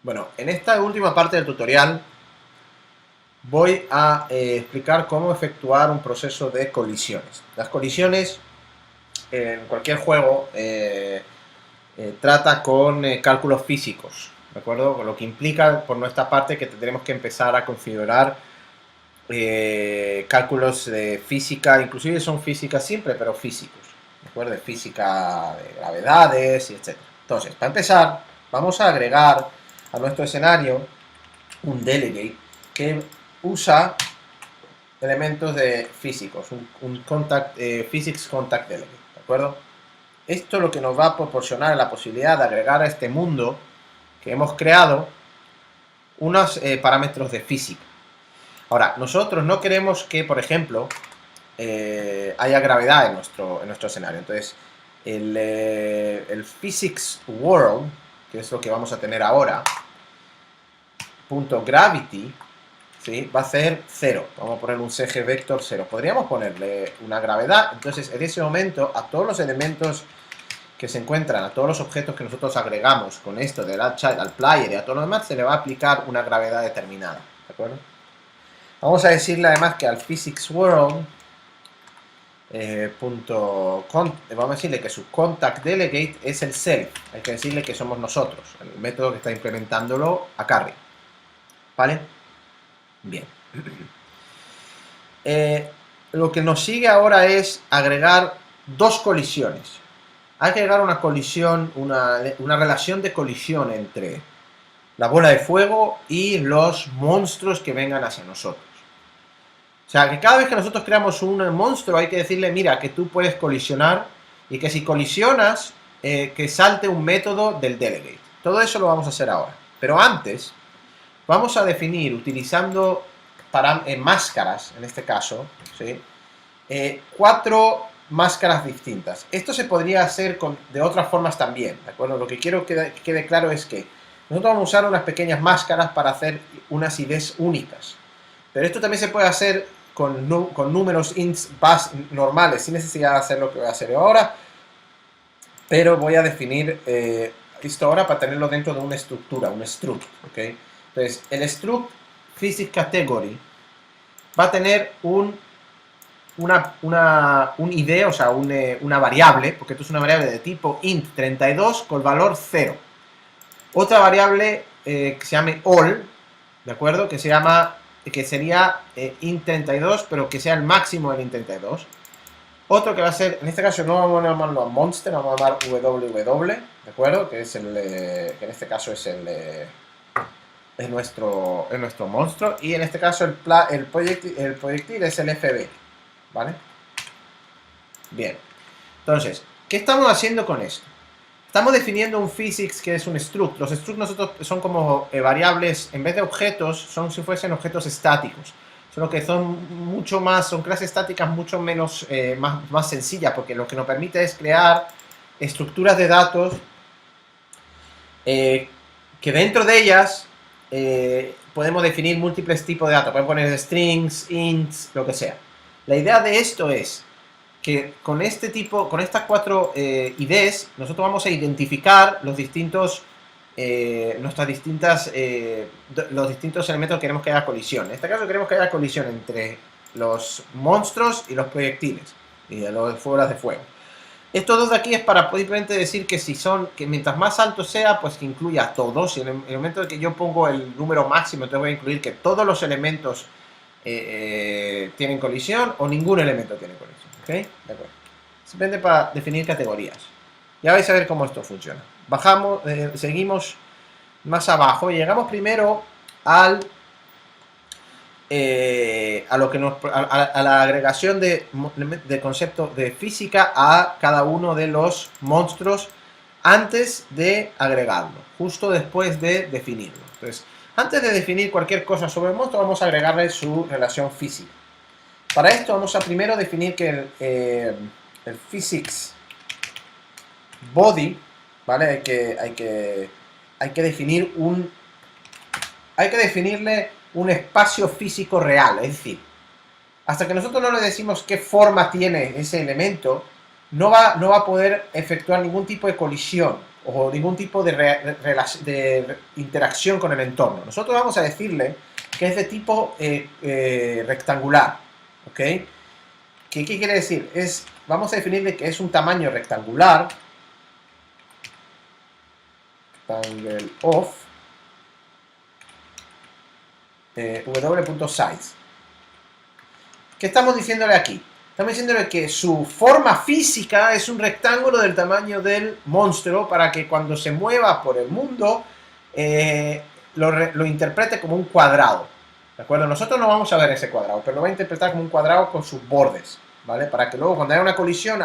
Bueno, en esta última parte del tutorial voy a explicar cómo efectuar un proceso de colisiones. Las colisiones en cualquier juego trata con cálculos físicos, ¿de acuerdo? Lo que implica por nuestra parte que tendremos que empezar a configurar cálculos de física, inclusive son físicas simples, pero físicos, ¿de acuerdo? De física de gravedades y etc. Entonces, para empezar, vamos a agregar a nuestro escenario un delegate que usa elementos de físicos, un physics contact delegate, ¿de acuerdo? Esto es lo que nos va a proporcionar la posibilidad de agregar a este mundo que hemos creado unos parámetros de física. Ahora, nosotros no queremos que, por ejemplo, haya gravedad en nuestro escenario. Entonces, el physics world, que es lo que vamos a tener ahora, .gravity, ¿sí? Va a ser 0. Vamos a poner un CG vector 0. Podríamos ponerle una gravedad. Entonces, en ese momento, a todos los elementos que se encuentran, a todos los objetos que nosotros agregamos con esto del child al player y a todo lo demás, se le va a aplicar una gravedad determinada. ¿De acuerdo? Vamos a decirle además que al physics world vamos a decirle que su contact delegate es el self. Hay que decirle que somos nosotros, el método que está implementándolo acá arriba. ¿Vale? Bien. Lo que nos sigue ahora es agregar dos colisiones. Hay que agregar una colisión, una relación de colisión entre la bola de fuego y los monstruos que vengan hacia nosotros. O sea, que cada vez que nosotros creamos un monstruo hay que decirle, mira, que tú puedes colisionar y que si colisionas, que salte un método del delegate. Todo eso lo vamos a hacer ahora. Pero antes, vamos a definir, utilizando máscaras, en este caso, ¿sí? 4 máscaras distintas. Esto se podría hacer de otras formas también, ¿de acuerdo? Lo que quiero que quede claro es que nosotros vamos a usar unas pequeñas máscaras para hacer unas IDs únicas. Pero esto también se puede hacer con números ints normales, sin necesidad de hacer lo que voy a hacer ahora. Pero voy a definir esto ahora para tenerlo dentro de una estructura, un struct, ¿ok? Entonces, el struct physics category va a tener un ID, o sea, una variable, porque esto es una variable de tipo int 32 con valor 0. Otra variable que se llame all, ¿de acuerdo? Que sería int 32, pero que sea el máximo del int 32. Otro que va a ser, en este caso no vamos a llamarlo a monster, vamos a llamar ww, ¿de acuerdo? Que es que en este caso es nuestro monstruo. Y en este caso el proyectil es el FB, ¿vale? Bien. Entonces, ¿qué estamos haciendo con esto? Estamos definiendo un physics que es un struct. Los structs nosotros son como variables, en vez de objetos, son si fuesen objetos estáticos. Solo que son clases estáticas mucho menos, más sencillas, porque lo que nos permite es crear estructuras de datos que dentro de ellas podemos definir múltiples tipos de datos. Podemos poner strings, ints, lo que sea. La idea de esto es que con estas 4 IDs, nosotros vamos a identificar los distintos elementos que queremos que haya colisión. En este caso queremos que haya colisión entre los monstruos y los proyectiles y de las bolas de fuego. Estos dos de aquí es para simplemente decir que que mientras más alto sea, pues que incluya a todos. Y en el momento en que yo pongo el número máximo, entonces voy a incluir que todos los elementos tienen colisión o ningún elemento tiene colisión. ¿Ok? De acuerdo. Simplemente para definir categorías. Ya vais a ver cómo esto funciona. Bajamos, seguimos más abajo y llegamos primero a la agregación de conceptos de física a cada uno de los monstruos antes de agregarlo, justo después de definirlo. Entonces, antes de definir cualquier cosa sobre el monstruo, vamos a agregarle su relación física. Para esto vamos a primero definir que el physics body, ¿vale? Hay que definirle un espacio físico real, es decir, hasta que nosotros no le decimos qué forma tiene ese elemento, no va a poder efectuar ningún tipo de colisión o ningún tipo de, de interacción con el entorno. Nosotros vamos a decirle que es de tipo rectangular, ¿ok? ¿Qué quiere decir? Vamos a definirle que es un tamaño rectangular, rectangle of w.size. ¿Qué estamos diciéndole aquí? Estamos diciéndole que su forma física es un rectángulo del tamaño del monstruo para que cuando se mueva por el mundo lo interprete como un cuadrado. ¿De acuerdo? Nosotros no vamos a ver ese cuadrado, pero lo va a interpretar como un cuadrado con sus bordes, ¿vale? Para que luego cuando haya una colisión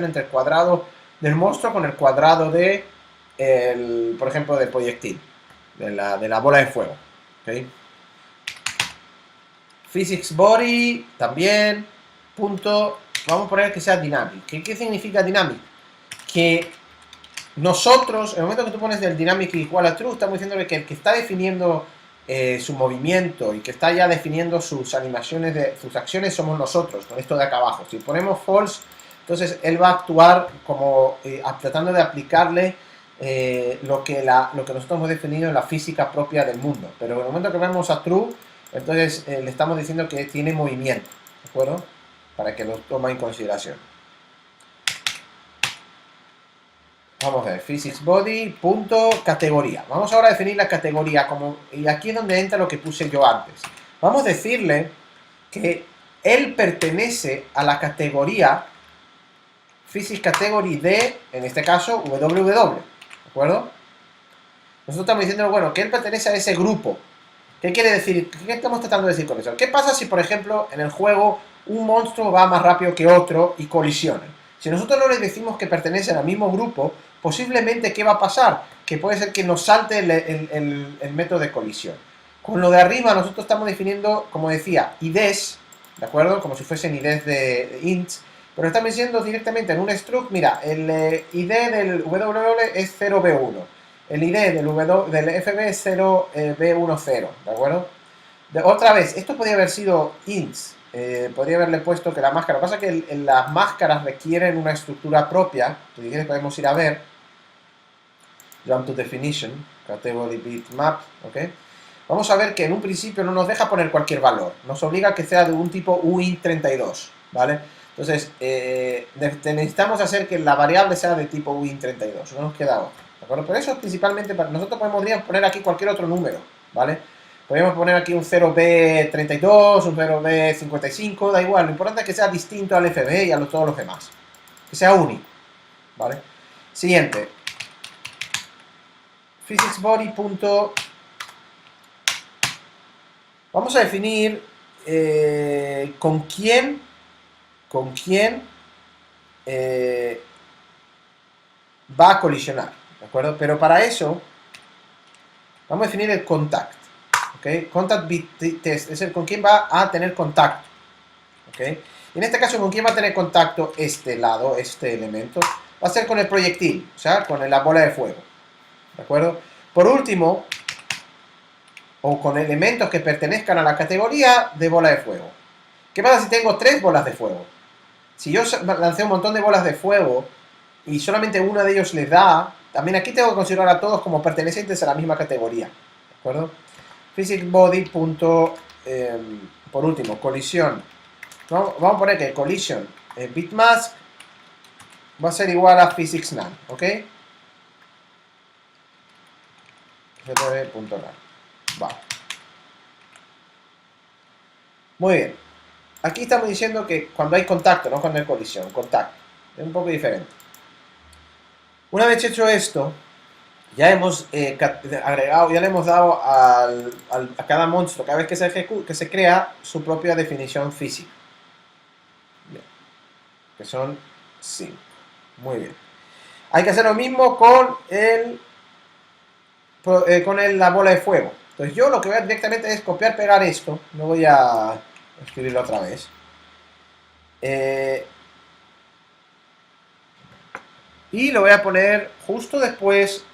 entre el cuadrado del monstruo con el cuadrado de, por ejemplo, del proyectil, de la bola de fuego. ¿Okay? Physics body también, punto, vamos a poner que sea dynamic. ¿Qué significa dynamic? Que nosotros, en el momento que tú pones del dynamic igual a true, estamos diciéndole que el que está definiendo su movimiento y que está ya definiendo sus animaciones, sus acciones, somos nosotros, con esto de acá abajo. Si ponemos false, entonces él va a actuar como tratando de aplicarle lo que nosotros hemos definido en la física propia del mundo. Pero en el momento que vemos a true, entonces le estamos diciendo que tiene movimiento, ¿de acuerdo? Para que lo tome en consideración. Vamos a ver, physics body, punto, categoría. Vamos ahora a definir la categoría, y aquí es donde entra lo que puse yo antes. Vamos a decirle que él pertenece a la categoría physics category de, en este caso, WW, ¿de acuerdo? Nosotros estamos diciendo, bueno, que él pertenece a ese grupo. ¿Qué quiere decir? ¿Qué estamos tratando de decir con eso? ¿Qué pasa si, por ejemplo, en el juego un monstruo va más rápido que otro y colisionan? Si nosotros no le decimos que pertenecen al mismo grupo, posiblemente, ¿qué va a pasar? Que puede ser que nos salte el método de colisión. Con lo de arriba nosotros estamos definiendo, como decía, IDs, ¿de acuerdo? Como si fuesen IDs de ints, pero estamos diciendo directamente en un struct, mira, el ID del WW es 0B1. El ID del FB es 0B10, ¿de acuerdo? Otra vez, esto podría haber sido ints, podría haberle puesto que la máscara, lo que pasa es que las máscaras requieren una estructura propia, que si quieres podemos ir a ver, jump to definition, category bitmap, ¿ok? Vamos a ver que en un principio no nos deja poner cualquier valor, nos obliga a que sea de un tipo uint32, ¿vale? Entonces, necesitamos hacer que la variable sea de tipo uint32, no nos queda otra. ¿De acuerdo? Por eso principalmente nosotros podríamos poner aquí cualquier otro número, ¿vale? Podríamos poner aquí un 0B32, un 0B55, da igual, lo importante es que sea distinto al FB y a todos los demás. Que sea único, ¿vale? Siguiente. PhysicsBody. Vamos a definir con quién va a colisionar, ¿de acuerdo? Pero para eso vamos a definir el contact, ¿ok? Contact bit test es el con quién va a tener contacto, ¿ok? Y en este caso, con quién va a tener contacto este lado, este elemento, va a ser con el proyectil, o sea, con la bola de fuego, ¿de acuerdo? Por último, o con elementos que pertenezcan a la categoría de bola de fuego. ¿Qué pasa si tengo 3 bolas de fuego? Si yo lancé un montón de bolas de fuego y solamente una de ellos les da, también aquí tengo que considerar a todos como pertenecientes a la misma categoría, ¿de acuerdo? PhysicsBody. Por último, colisión. Vamos a poner que collision bitmask va a ser igual a physicsNone, ¿ok? Vale. Muy bien. Aquí estamos diciendo que cuando hay contacto, no cuando hay colisión, contacto. Es un poco diferente. Una vez hecho esto, ya hemos agregado, ya le hemos dado a cada monstruo, cada vez que se crea, su propia definición física. Bien. Que son 5. Muy bien. Hay que hacer lo mismo con la bola de fuego. Entonces yo lo que voy a directamente es copiar, pegar esto. No voy a escribirlo otra vez. Y lo voy a poner justo después,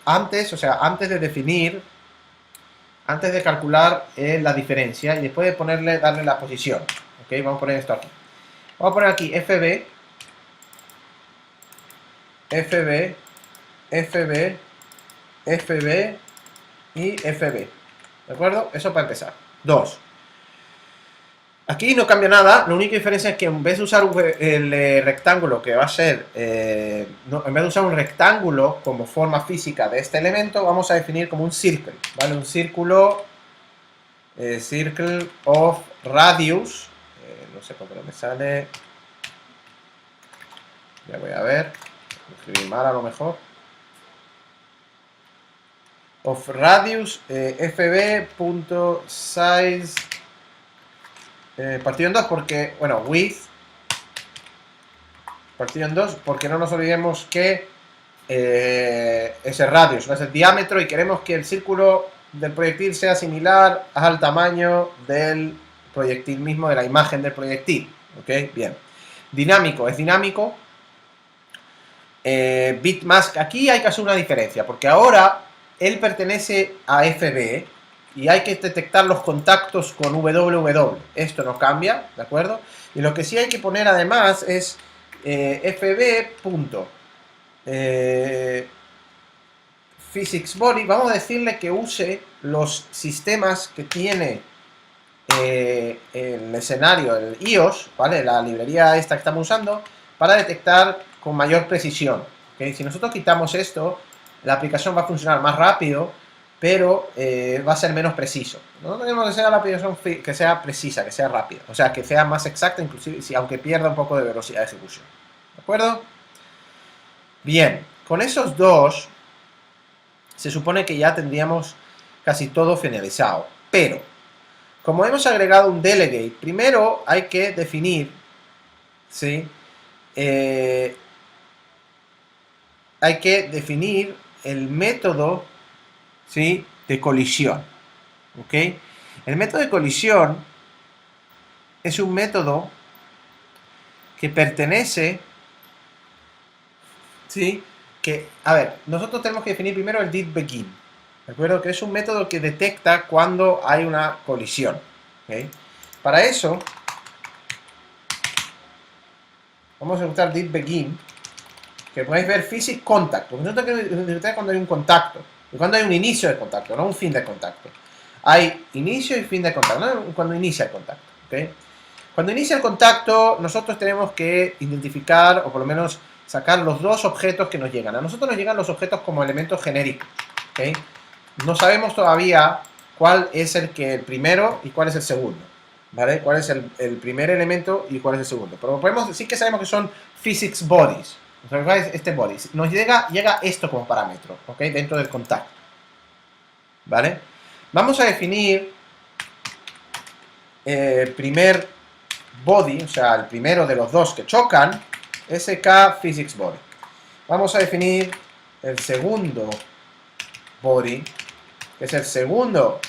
antes, o sea, antes de definir, antes de calcular la diferencia y después de darle la posición. ¿Ok? Vamos a poner esto aquí. Vamos a poner aquí FB FB, FB y FB. ¿De acuerdo? Eso para empezar. 2. Aquí no cambia nada, la única diferencia es que en vez de usar el rectángulo que va a ser, en vez de usar un rectángulo como forma física de este elemento, vamos a definir como un circle, ¿vale? Un círculo, circle of radius, no sé por qué no me sale, ya voy a ver, escribí mal a lo mejor, of radius, fb.size, partido en 2 porque, bueno, width, partido en 2 porque no nos olvidemos que ese radius es el diámetro y queremos que el círculo del proyectil sea similar al tamaño del proyectil mismo, de la imagen del proyectil. ¿Ok? Bien. Dinámico es dinámico. Bitmask, aquí hay que hacer una diferencia porque ahora él pertenece a FB y hay que detectar los contactos con www. Esto no cambia, ¿de acuerdo? Y lo que sí hay que poner además es FB. Physics Body, vamos a decirle que use los sistemas que tiene el escenario, el iOS, ¿vale? La librería esta que estamos usando, para detectar con mayor precisión. ¿Okay? Si nosotros quitamos esto, la aplicación va a funcionar más rápido, pero va a ser menos preciso. No tenemos que ser la aplicación que sea precisa, que sea rápida, o sea, que sea más exacta, inclusive si, aunque pierda un poco de velocidad de ejecución. ¿De acuerdo? Bien, con esos dos se supone que ya tendríamos casi todo finalizado. Pero, como hemos agregado un delegate, primero hay que definir, ¿sí? Hay que definir el método, ¿sí? De colisión. ¿Ok? El método de colisión es un método que pertenece, ¿sí? Que, a ver, nosotros tenemos que definir primero el didBegin, ¿de acuerdo? Que es un método que detecta cuando hay una colisión. ¿Okay? Para eso, vamos a usar didBegin, que podéis ver physics contact, porque nosotros tenemos que detectar cuando hay un contacto, y cuando hay un inicio de contacto, no un fin de contacto. Hay inicio y fin de contacto, no cuando inicia el contacto. ¿Okay? Cuando inicia el contacto, nosotros tenemos que identificar, o por lo menos sacar los dos objetos que nos llegan. A nosotros nos llegan los objetos como elementos genéricos. ¿Okay? No sabemos todavía cuál es el primero y cuál es el segundo. ¿Vale? ¿Cuál es el primer elemento y cuál es el segundo? Pero podemos decir que sabemos que son physics bodies. Este body. Nos llega esto como parámetro, ¿ok? Dentro del contacto. ¿Vale? Vamos a definir el primer body, o sea, el primero de los dos que chocan, SK physics body. Vamos a definir el segundo body, que es el segundo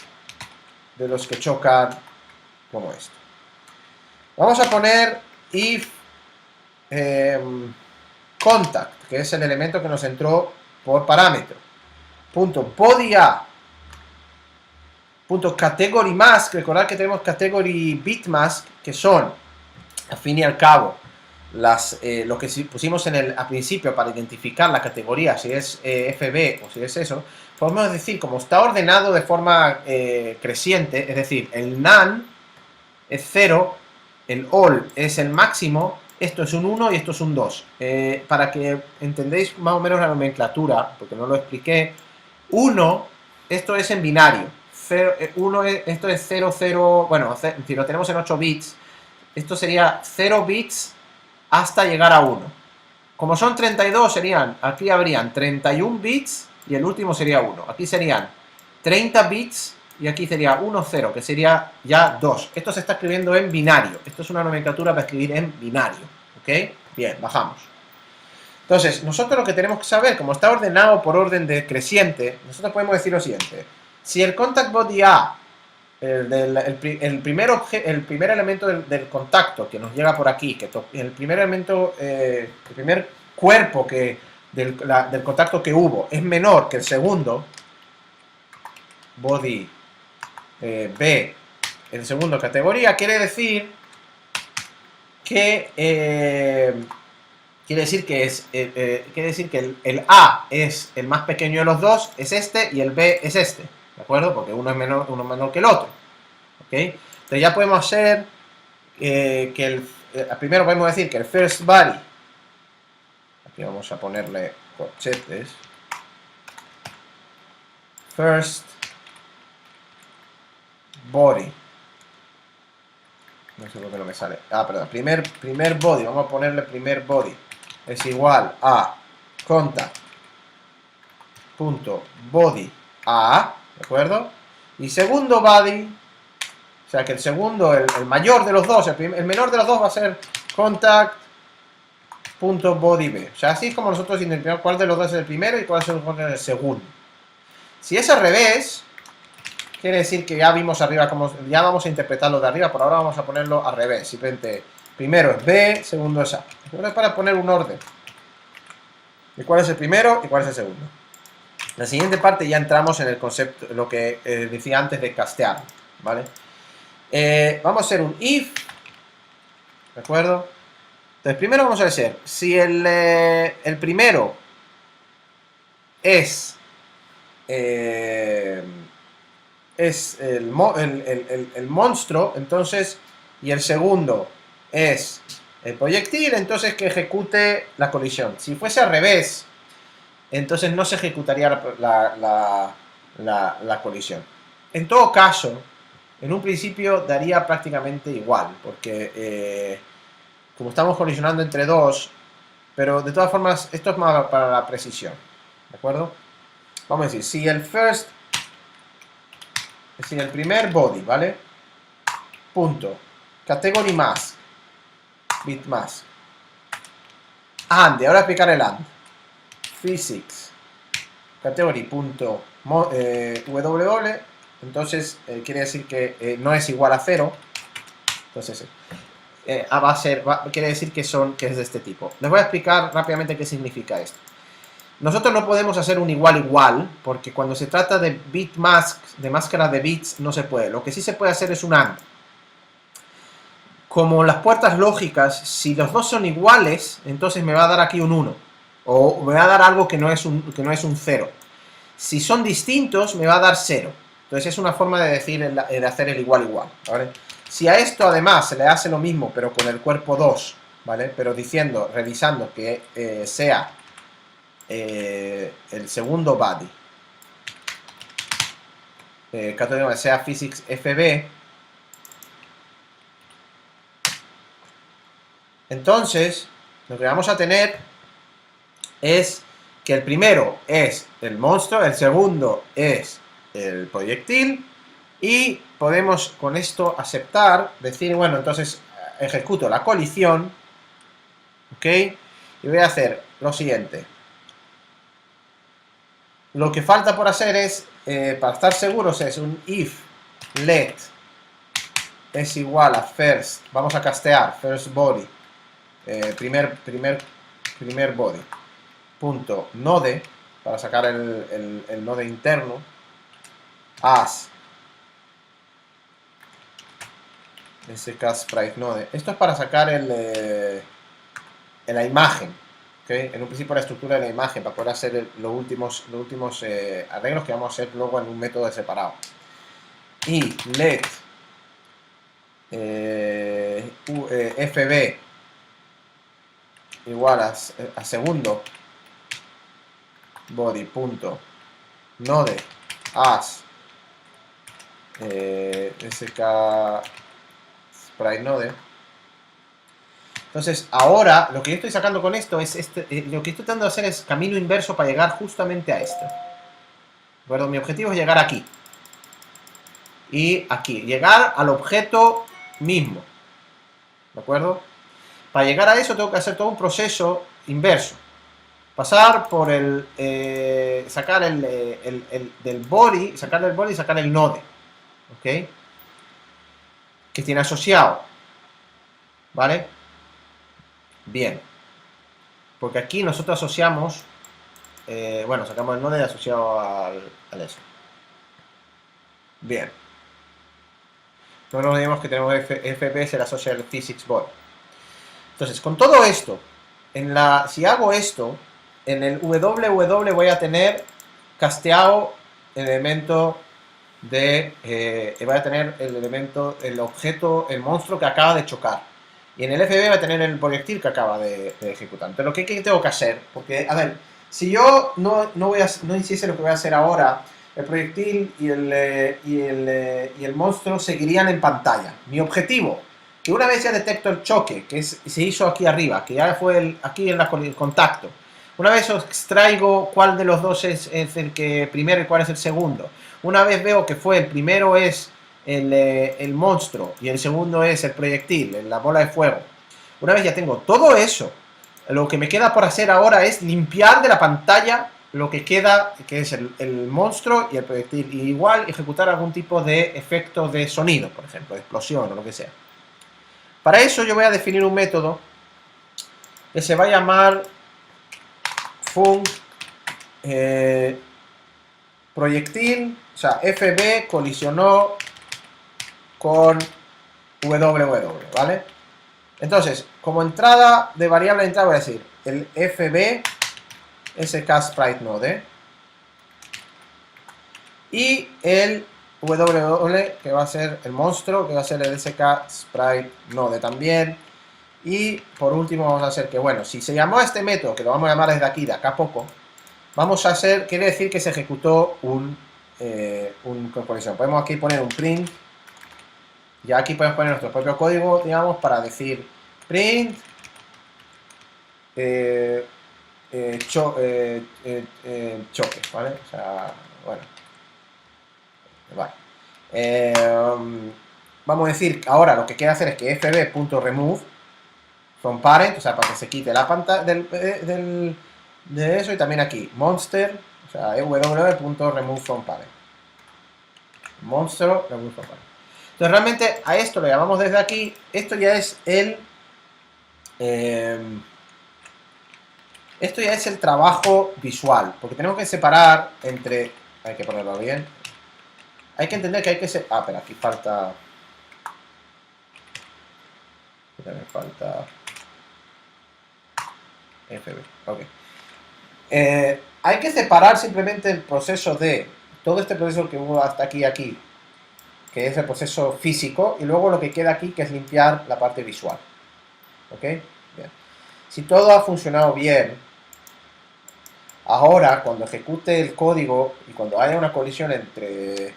de los que chocan como esto. Vamos a poner if contact, que es el elemento que nos entró por parámetro. Punto body a. Punto category mask. Recordad que tenemos category bitmask, que son, al fin y al cabo, lo que pusimos al principio para identificar la categoría, si es FB o si es eso. Podemos decir, como está ordenado de forma creciente, es decir, el none es 0, el all es el máximo, esto es un 1 y esto es un 2. Para que entendáis más o menos la nomenclatura, porque no lo expliqué, 1, esto es en binario. 1, esto es 0, 0, bueno, si lo tenemos en 8 bits, esto sería 0 bits hasta llegar a 1. Como son 32, aquí habrían 31 bits y el último sería 1. Aquí serían 30 bits y aquí sería 1, 0, que sería ya 2. Esto se está escribiendo en binario. Esto es una nomenclatura para escribir en binario. ¿Ok? Bien, bajamos. Entonces, nosotros lo que tenemos que saber, como está ordenado por orden decreciente, nosotros podemos decir lo siguiente. Si el contact body A, el primer elemento del contacto que nos llega por aquí, el primer elemento, el primer cuerpo del contacto que hubo es menor que el segundo, body B, en segunda categoría, quiere decir que quiere decir que el A es el más pequeño de los dos, es este, y el B es este, ¿de acuerdo? Porque uno es menor que el otro, ¿ok? Entonces ya podemos hacer primero podemos decir que el first body, aquí vamos a ponerle corchetes, first body, no sé por qué no me sale, perdón, primer body, vamos a ponerle primer body, es igual a contact punto body a, ¿de acuerdo? Y segundo body, o sea que el segundo, el mayor de los dos, el menor de los dos va a ser contact punto body b. O sea, así es como nosotros identificamos cuál de los dos es el primero y cuál es el segundo. Si es al revés, quiere decir que ya vimos arriba cómo, ya vamos a interpretarlo de arriba, por ahora vamos a ponerlo al revés. Simplemente, primero es B, segundo es A. Es para poner un orden. ¿Y cuál es el primero y cuál es el segundo? En la siguiente parte ya entramos en el concepto, lo que decía antes de castear, ¿vale? Vamos a hacer un if, ¿de acuerdo? Entonces, primero vamos a hacer, si el primero es el monstruo, entonces, y el segundo es el proyectil, entonces que ejecute la colisión. Si fuese al revés, entonces no se ejecutaría la colisión. En todo caso, en un principio daría prácticamente igual, porque como estamos colisionando entre dos, pero de todas formas, esto es más para la precisión, ¿de acuerdo? Vamos a decir, si el primer body, ¿vale? Punto, category mask, bit mask, and, ahora explicar el and, physics, category punto ww, entonces quiere decir que no es igual a 0, entonces quiere decir que es de este tipo. Les voy a explicar rápidamente qué significa esto. Nosotros no podemos hacer un igual, porque cuando se trata de bit mask, de máscara de bits, no se puede. Lo que sí se puede hacer es un AND. Como las puertas lógicas, si los dos son iguales, entonces me va a dar aquí un 1. O me va a dar algo que no es un 0. Si son distintos, me va a dar 0. Entonces es una forma de decir, de hacer el igual, ¿vale? Si a esto además se le hace lo mismo, pero con el cuerpo 2, ¿vale? Pero revisando que sea el segundo body, que sea physics FB, entonces lo que vamos a tener es que el primero es el monstruo, el segundo es el proyectil, y podemos con esto aceptar, decir, bueno, entonces ejecuto la colisión, ¿ok? Y voy a hacer lo siguiente. Lo que falta por hacer es, para estar seguros, es un if let es igual a first, vamos a castear, first body, primer body, punto node, para sacar el node interno, as sk sprite node. Esto es para sacar la imagen, ¿okay? En un principio la estructura de la imagen, para poder hacer los últimos arreglos que vamos a hacer luego en un método separado. Y let fb igual a segundo body punto node as sk sprite node. Entonces ahora lo que yo estoy sacando con esto es lo que estoy tratando de hacer es camino inverso para llegar justamente a esto. Bueno, mi objetivo es llegar aquí y aquí, llegar al objeto mismo, ¿de acuerdo? Para llegar a eso tengo que hacer todo un proceso inverso. Pasar por sacar del body, sacar del body y sacar el node, ¿ok? Que tiene asociado, ¿vale? Bien. Porque aquí nosotros asociamos, bueno, sacamos el node asociado al eso. Bien. No nos olvidemos que tenemos FP, se le asocia al physics body. Entonces, con todo esto, si hago esto, en el www voy a tener casteado el elemento voy a tener el elemento, el objeto, el monstruo que acaba de chocar. Y en el FB va a tener el proyectil que acaba de ejecutar. Entonces, ¿qué tengo que hacer? Porque, a ver, si yo no hiciese lo que voy a hacer ahora, el proyectil y el monstruo seguirían en pantalla. Mi objetivo, que una vez ya detecto el choque, se hizo aquí arriba, que ya fue aquí en el contacto, una vez os extraigo cuál de los dos es el que primero y cuál es el segundo, una vez veo que el primero es el monstruo y el segundo es el proyectil, la bola de fuego, una vez ya tengo todo eso, lo que me queda por hacer ahora es limpiar de la pantalla lo que queda, que es el monstruo y el proyectil, y igual ejecutar algún tipo de efecto de sonido, por ejemplo, de explosión o lo que sea. Para eso yo voy a definir un método que se va a llamar func proyectil, o sea, FB colisionó con WW, ¿vale? Entonces, como entrada de variable de entrada voy a decir el FB SKSpriteNode y el WW que va a ser el monstruo, que va a ser el SKSpriteNode también. Y por último vamos a hacer que, bueno, si se llamó a este método, que lo vamos a llamar desde aquí, de acá a poco, vamos a hacer, quiere decir que se ejecutó un colisión. Podemos aquí poner un print, ya aquí podemos poner nuestro propio código, digamos, para decir print choque, ¿vale? O sea, bueno, vale. Vamos a decir, ahora lo que quiere hacer es que fb.remove from parent, o sea, para que se quite la pantalla de eso, y también aquí, monster, o sea, ww.remove from parent. Monster, remove from parent. Entonces, realmente a esto lo llamamos desde aquí, esto ya es esto ya es el trabajo visual, porque tenemos que separar entre, hay que ponerlo bien, hay que entender que hay que separar, pero aquí falta, me falta FB, ok. Hay que separar simplemente el proceso de todo este proceso que hubo hasta aquí y aquí, que es el proceso físico, y luego lo que queda aquí, que es limpiar la parte visual. ¿Ok? Bien. Si todo ha funcionado bien, ahora cuando ejecute el código y cuando haya una colisión entre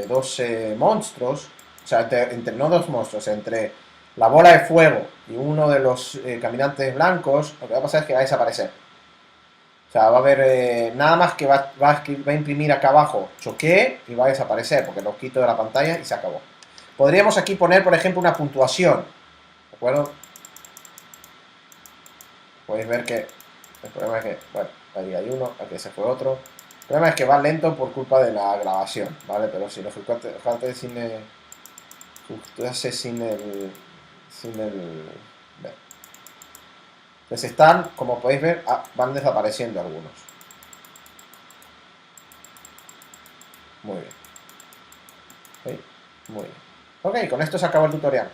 dos monstruos, o sea, no dos monstruos, entre la bola de fuego y uno de los caminantes blancos, lo que va a pasar es que va a desaparecer. O sea, va a haber nada más que va a imprimir acá abajo choqué y va a desaparecer porque lo quito de la pantalla y se acabó. Podríamos aquí poner, por ejemplo, una puntuación. ¿De acuerdo? Podéis ver que el problema es que, bueno, ahí hay uno, aquí se fue otro. El problema es que va lento por culpa de la grabación, ¿vale? Pero si lo ejecutate sin el... Entonces están, como podéis ver, van desapareciendo algunos. Muy bien. ¿Sí? Muy bien. Ok, con esto se acabó el tutorial.